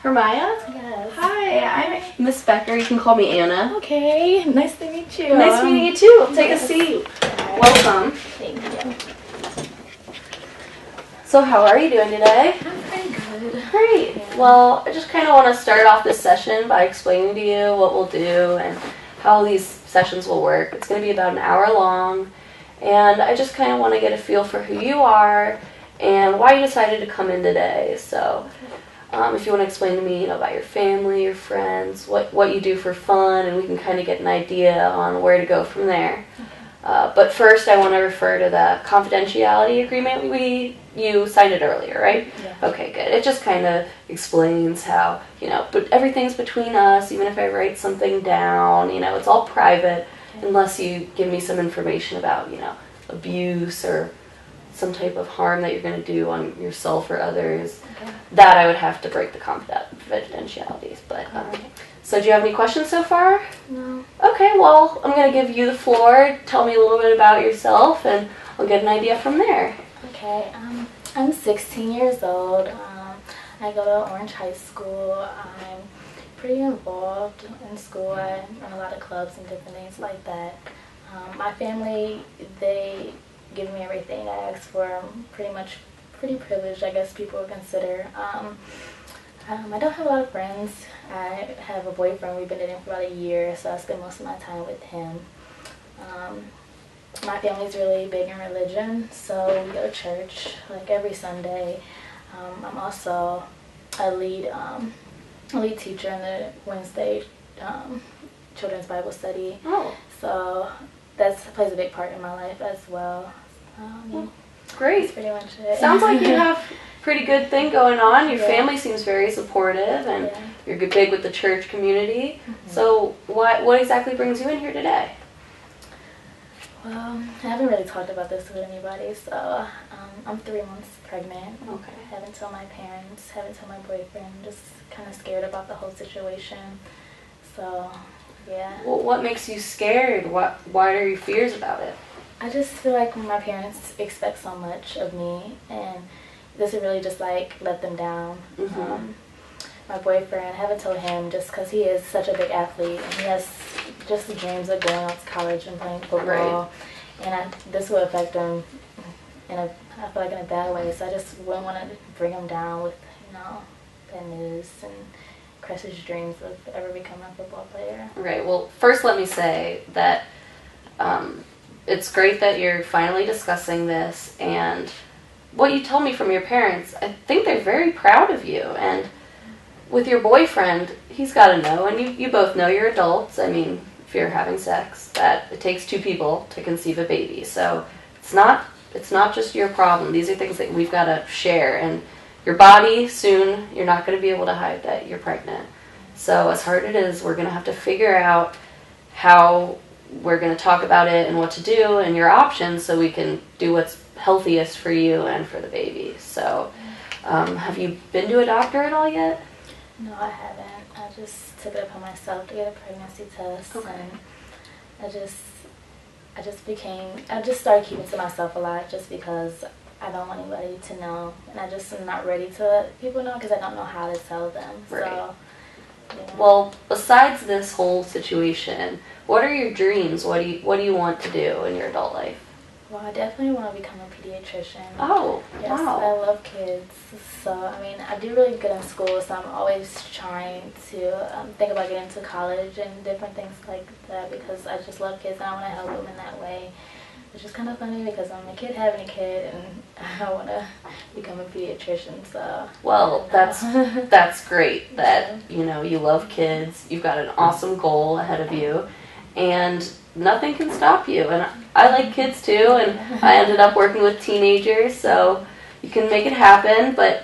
Hermaya? Yes. Hi, I'm Miss Becker. You can call me Anna. Okay, nice to meet you. Nice meeting you too. Take yes. a seat. Right. Welcome. Thank you. So how are you doing today? I'm pretty good. Great. Yeah. Well, I just kind of want to start off this session by explaining to you what we'll do and how these sessions will work. It's going to be about an hour long, and I just kind of want to get a feel for who you are and why you decided to come in today. So if you want to explain to me, about your family, your friends, what you do for fun, and we can kind of get an idea on where to go from there. Okay. But first, I want to refer to the confidentiality agreement you signed it earlier, right? Yeah. Okay, good. It just kind of explains how, but everything's between us. Even if I write something down, it's all private, okay, unless you give me some information about, abuse or some type of harm that you're going to do on yourself or others. Okay. That I would have to break the confidentialities. But so do you have any questions so far? No. Okay, well, I'm going to give you the floor. Tell me a little bit about yourself, and I'll get an idea from there. Okay, I'm 16 years old. I go to Orange High School. I'm pretty involved in school. I run a lot of clubs and different things like that. My family, they give me everything I ask for. I'm pretty privileged, I guess people would consider. I don't have a lot of friends. I have a boyfriend. We've been dating for about a year, so I spend most of my time with him. My family's really big in religion, so we go to church like every Sunday. I'm also a lead teacher in the Wednesday children's Bible study. Oh. So that plays a big part in my life as well. Great. That's pretty much it. Sounds like you have a pretty good thing going on. Your Yeah. family seems very supportive, and yeah. you're big with the church community. Mm-hmm. So what exactly brings you in here today? Well, I haven't really talked about this with anybody, so I'm 3 months pregnant. Okay. I haven't told my parents, haven't told my boyfriend, just kind of scared about the whole situation. So, yeah. Well, what makes you scared? What are your fears about it? I just feel like my parents expect so much of me, and this would really just let them down. Mm-hmm. My boyfriend, I haven't told him just because he is such a big athlete, and he has just the dreams of going out to college and playing football. Right. And this will affect him I feel like in a bad way. So I just wouldn't want to bring him down with, bad news and crush his dreams of ever becoming a football player. Right. Well, first let me say that it's great that you're finally discussing this, and what you told me from your parents, I think they're very proud of you. And with your boyfriend, he's got to know, and you both know, you're adults. I mean, if you're having sex, that it takes two people to conceive a baby. So it's not just your problem. These are things that we've got to share. And your body, soon, you're not going to be able to hide that you're pregnant. So as hard it is, we're going to have to figure out how we're going to talk about it and what to do and your options so we can do what's healthiest for you and for the baby. So have you been to a doctor at all yet? No, I haven't. I just took it upon myself to get a pregnancy test. Okay. And I just started keeping to myself a lot just because I don't want anybody to know, and I just am not ready to let people know because I don't know how to tell them. Right. So, yeah. Well, besides this whole situation, what are your dreams? What do you want to do in your adult life? Well, I definitely want to become a pediatrician. Oh, yes, wow. I love kids. So, I do really good in school, so I'm always trying to think about getting to college and different things like that because I just love kids and I want to help them in that way. Which is kind of funny because I'm a kid having a kid and I want to become a pediatrician. So. Well, that's great that, you love kids. You've got an awesome goal ahead of you, and nothing can stop you. And I like kids too, and I ended up working with teenagers, so you can make it happen. But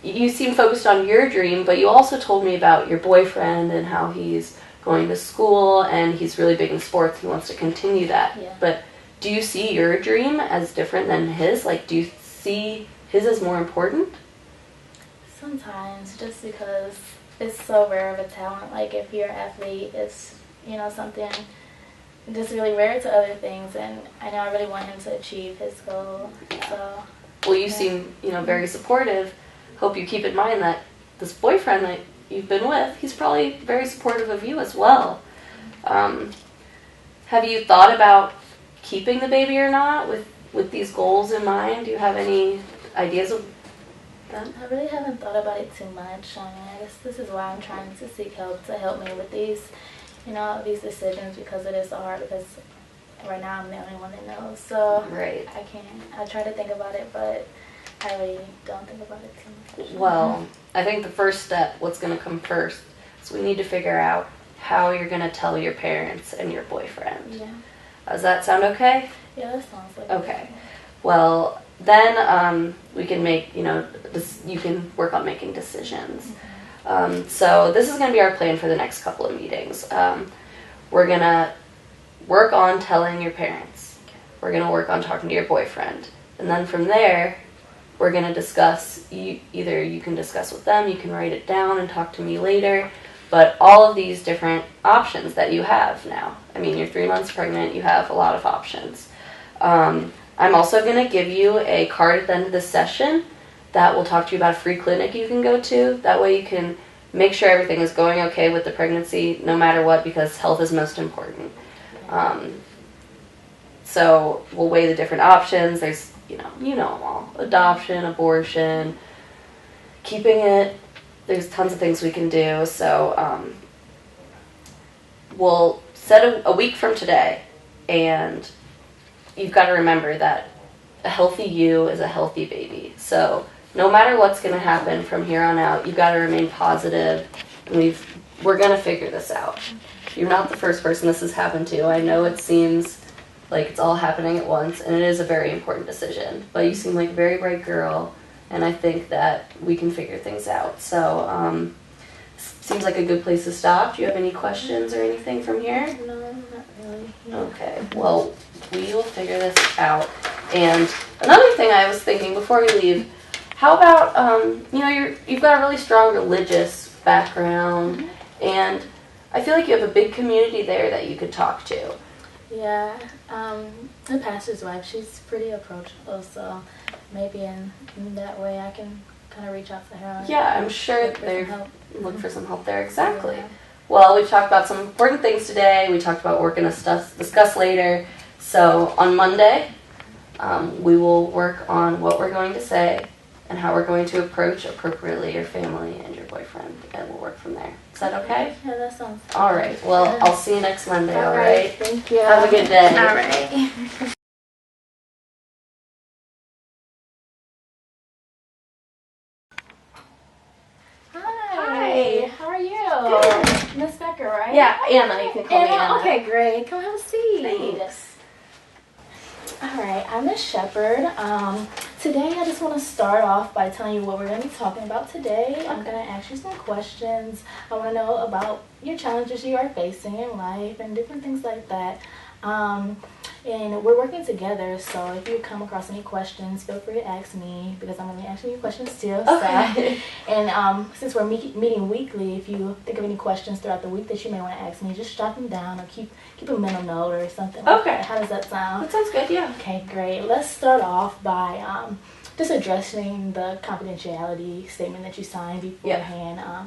you seem focused on your dream, but you also told me about your boyfriend and how he's going to school and he's really big in sports. He wants to continue that. Yeah. But do you see your dream as different than his? Do you see his as more important? Sometimes, just because it's so rare of a talent. If you're an athlete, it's, something just really rare to other things. And I know I really want him to achieve his goal. So. Well, you seem, very supportive. Hope you keep in mind that this boyfriend that you've been with, he's probably very supportive of you as well. Have you thought about keeping the baby or not with these goals in mind? Do you have any ideas of that? I really haven't thought about it too much. I guess this is why I'm trying to seek help to help me with these, these decisions, because it is so hard, because right now I'm the only one that knows. So right. I try to think about it, but I really don't think about it too much. Well, I think the first step, what's going to come first, is we need to figure out how you're going to tell your parents and your boyfriend. Yeah. Does that sound okay? Yeah, that sounds like okay. Well, then we can make, you can work on making decisions. So this is going to be our plan for the next couple of meetings. We're going to work on telling your parents. We're going to work on talking to your boyfriend. And then from there, we're going to discuss, either you can discuss with them, you can write it down and talk to me later, but all of these different options that you have now. I mean, you're 3 months pregnant, you have a lot of options. I'm also going to give you a card at the end of this session that will talk to you about a free clinic you can go to. That way you can make sure everything is going okay with the pregnancy, no matter what, because health is most important. So we'll weigh the different options. There's, you know them all. Adoption, abortion, keeping it. There's tons of things we can do. So we'll set a week from today, and you've got to remember that a healthy you is a healthy baby. So no matter what's going to happen from here on out, you've got to remain positive, and we're going to figure this out. You're not the first person this has happened to. I know it seems like it's all happening at once, and it is a very important decision. But you seem like a very bright girl, and I think that we can figure things out. So seems like a good place to stop. Do you have any questions or anything from here? No, not really. No. Okay, well, we will figure this out. And another thing I was thinking before we leave, how about, you've got a really strong religious background, and I feel like you have a big community there that you could talk to. Yeah, the pastor's wife, she's pretty approachable, so maybe in that way I can kind of reach out to her. Yeah, I'm sure they look for some help there. Exactly. Yeah. Well, we've talked about some important things today. We talked about what we're going to discuss later. So on Monday, we will work on what we're going to say and how we're going to approach appropriately your family and your boyfriend, and we'll work from there. Is that okay? Yeah, that sounds good. All right. Well, I'll see you next Monday, all right? Thank you. Have a good day. All right. Hi. How are you? Good. Miss Becker, right? Yeah, Anna. You can call me Anna. Okay, great. Come have a seat. Thanks. All right, I'm Miss Shepherd. Today I just want to start off by telling you what we're going to be talking about today. Okay. I'm going to ask you some questions. I want to know about your challenges you are facing in life and different things like that. And we're working together, so if you come across any questions, feel free to ask me, because I'm going to be asking you questions too. Okay. So, and since we're meeting weekly, if you think of any questions throughout the week that you may want to ask me, just jot them down or keep a mental note or something like that. How does that sound? That sounds good, yeah. Okay, great. Let's start off by just addressing the confidentiality statement that you signed beforehand. Yeah.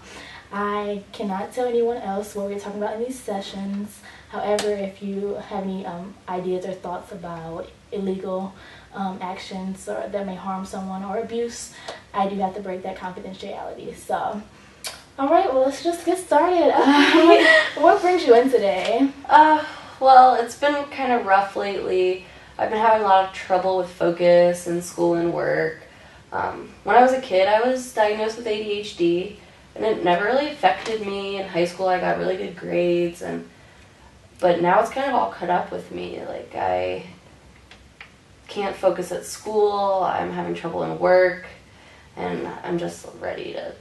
I cannot tell anyone else what we're talking about in these sessions. However, if you have any ideas or thoughts about illegal actions or that may harm someone or abuse, I do have to break that confidentiality. So, all right, well, let's just get started. What brings you in today? Well, it's been kind of rough lately. I've been having a lot of trouble with focus in school and work. When I was a kid, I was diagnosed with ADHD, and it never really affected me. In high school, I got really good grades, but now it's kind of all caught up with me. Like, I can't focus at school, I'm having trouble in work, and I'm just ready to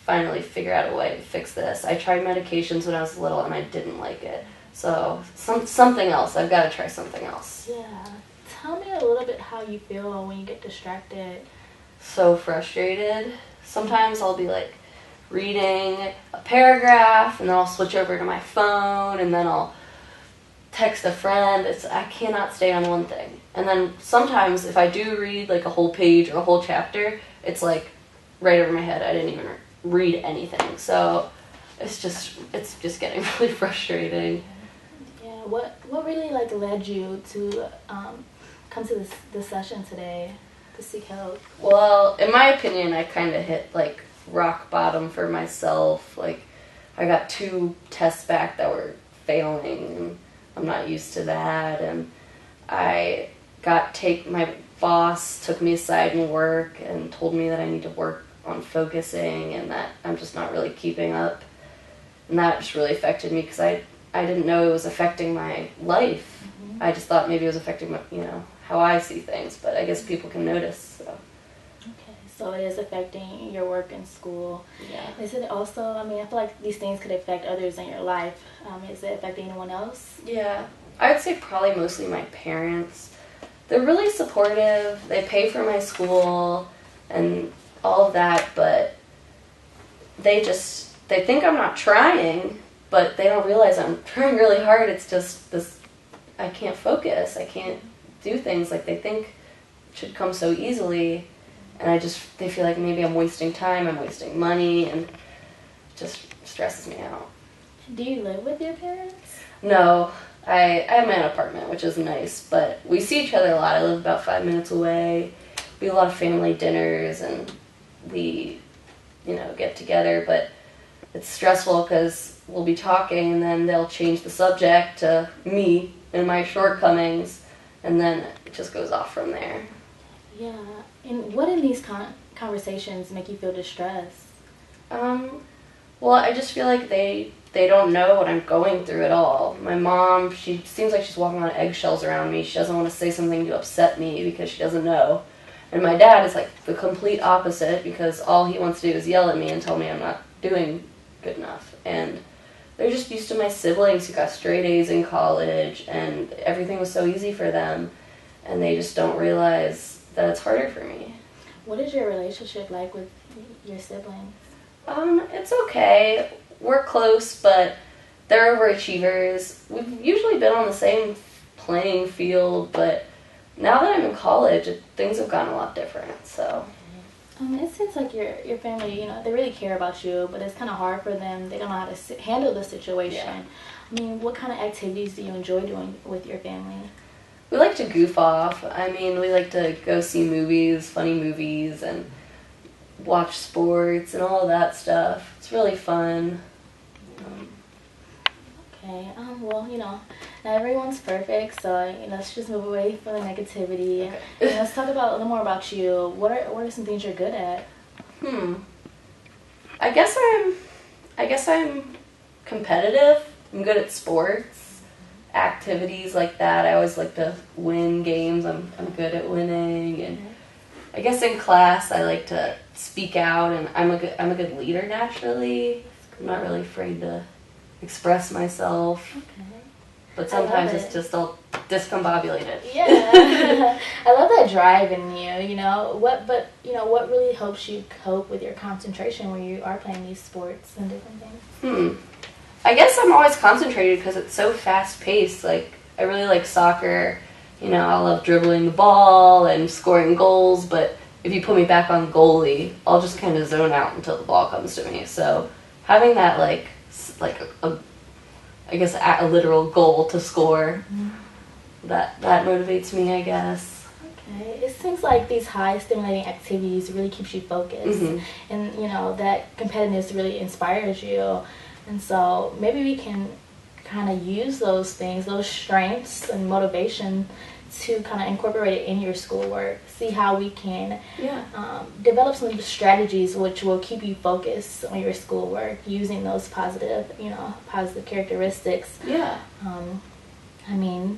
finally figure out a way to fix this. I tried medications when I was little, and I didn't like it. So, something else. I've got to try something else. Yeah. Tell me a little bit how you feel when you get distracted. So frustrated. Sometimes I'll be like reading a paragraph, and then I'll switch over to my phone, and then I'll text a friend. I cannot stay on one thing. And then sometimes if I do read like a whole page or a whole chapter, it's like right over my head. I didn't even read anything. So it's just getting really frustrating. Yeah. What really like led you to come to this session today to seek help? Well, in my opinion, I kind of hit like rock bottom for myself. Like, I got 2 tests back that were failing, and I'm not used to that. And my boss took me aside in work and told me that I need to work on focusing and that I'm just not really keeping up. And that just really affected me because I didn't know it was affecting my life. Mm-hmm. I just thought maybe it was affecting my, how I see things, but I guess people can notice. So. Okay, so it is affecting your work and school. Yeah. Is it also, I feel like these things could affect others in your life. Is it affecting anyone else? Yeah, I would say probably mostly my parents. They're really supportive. They pay for my school and all of that, but they think I'm not trying, but they don't realize I'm trying really hard. It's just I can't focus. I can't do things like they think should come so easily, and they feel like maybe I'm wasting time, I'm wasting money, and it just stresses me out. Do you live with your parents? No, I have my own apartment, which is nice, but we see each other a lot. I live about 5 minutes away. We have a lot of family dinners, and we, get together, but it's stressful because we'll be talking, and then they'll change the subject to me and my shortcomings, and then it just goes off from there. Yeah, and what in these conversations make you feel distressed? Well, I just feel like they don't know what I'm going through at all. My mom, she seems like she's walking on eggshells around me. She doesn't want to say something to upset me because she doesn't know. And my dad is like the complete opposite because all he wants to do is yell at me and tell me I'm not doing good enough. And they're just used to my siblings who got straight A's in college and everything was so easy for them. And they just don't realize that it's harder for me. What is your relationship like with your siblings? It's okay. We're close, but they're overachievers. We've usually been on the same playing field, but now that I'm in college, things have gotten a lot different, so. It seems like your family, they really care about you, but it's kind of hard for them. They don't know how to handle the situation. Yeah. What kind of activities do you enjoy doing with your family? We like to goof off. We like to go see movies, funny movies, and watch sports and all of that stuff. It's really fun. Okay, well, not everyone's perfect, so, let's just move away from the negativity. Okay. Let's talk a little more about you. What are some things you're good at? I guess I'm competitive. I'm good at sports, activities like that. I always like to win games. I'm good at winning, and I guess in class I like to speak out, and I'm a good leader naturally. I'm not really afraid to express myself. Okay. But sometimes it's just all discombobulated. Yeah. I love that drive in you, what really helps you cope with your concentration when you are playing these sports and different things? I guess I'm always concentrated because it's so fast paced. Like, I really like soccer. I love dribbling the ball and scoring goals, but if you put me back on goalie, I'll just kind of zone out until the ball comes to me. So having that a literal goal to score, that motivates me, I guess. Okay, it seems like these high stimulating activities really keeps you focused, and that competitiveness really inspires you, and so maybe we can kind of use those things, those strengths and motivation, to kind of incorporate it in your schoolwork. See how we can develop some strategies which will keep you focused on your schoolwork using those positive characteristics. Yeah.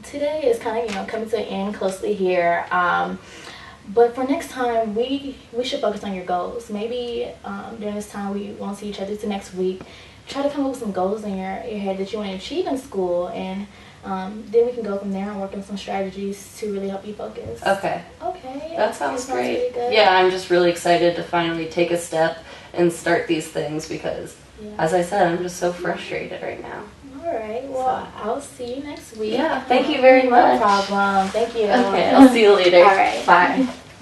Today is kind of coming to an end closely here. But for next time, we should focus on your goals. Maybe during this time we won't see each other till next week. Try to come up with some goals in your head that you want to achieve in school, and then we can go from there and work on some strategies to really help you focus. Okay. Okay. That sounds great. Really good. Yeah, I'm just really excited to finally take a step and start these things because, as I said, I'm just so frustrated right now. All right. Well, I'll see you next week. Yeah, thank you very much. No problem. Thank you. Okay, I'll see you later. All right. Bye.